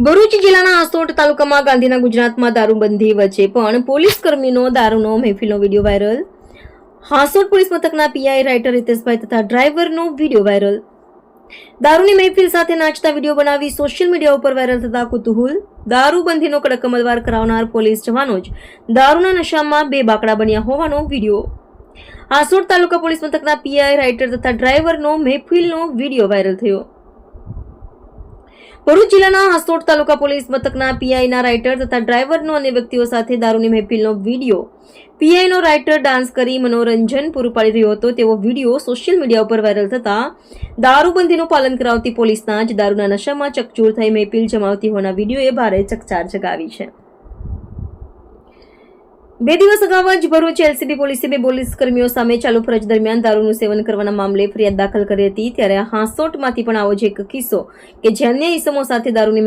ભરૂચ જિલ્લાના આસોટ તાલુકામાં ગાંધીના ગુજરાતમાં દારૂબંધી વચ્ચે પણ પોલીસ કર્મીનો દારૂનો મહેફિલનો વિડીયો વાયરલ. હાસોટ પોલીસ મથકના પીઆઈ રાઇટર રિતેશભાઈ તથા ડ્રાઈવરનો વિડીયો વાયરલ. દારૂની મહેફિલ સાથે નાચતા વિડીયો બનાવી સોશિયલ મીડિયા ઉપર વાયરલ થતા કુતૂહલ. દારૂબંધીનો કડક અમલવાર કરાવનાર પોલીસ જવાનો જ દારૂના નશામાં બે બાકડા બન્યા હોવાનો વિડીયો. હાસોટ તાલુકા પોલીસ મથકના પીઆઈ રાઇટર તથા ડ્રાઈવરનો મહેફિલનો વિડીયો વાયરલ થયો. ભરૂચ જિલ્લાના હાસોટ તાલુકા પોલીસ મથકના પીઆઈના રાઇટર તથા ડ્રાઈવરનો અન્ય વ્યક્તિઓ સાથે દારૂની મહેફિલનો વિડીયો. પીઆઈનો રાઇટર ડાન્સ કરી મનોરંજન પૂરું પાડી રહ્યો હતો તેવો વિડીયો સોશિયલ મીડિયા ઉપર વાયરલ થતા દારૂબંધીનું પાલન કરાવતી પોલીસના જ દારૂના નશામાં ચકચૂર થઈ મહેફિલ જમાવતી હોવાના વિડીયોએ ભારે ચકચાર જગાવી છે. 2 દિવસ અગાઉ જ ભરૂચ એલસીબી પોલીસે 2 પોલીસ કર્મીઓ સામે ચાલુ ફરજ દરમિયાન દારૂનું સેવન કરવાના મામલે ફરિયાદ દાખલ કરી હતી. ત્યારે હાસોટમાંથી પણ આવો જ એક કિસ્સો કે જે અન્ય ઇસમો સાથે દારૂની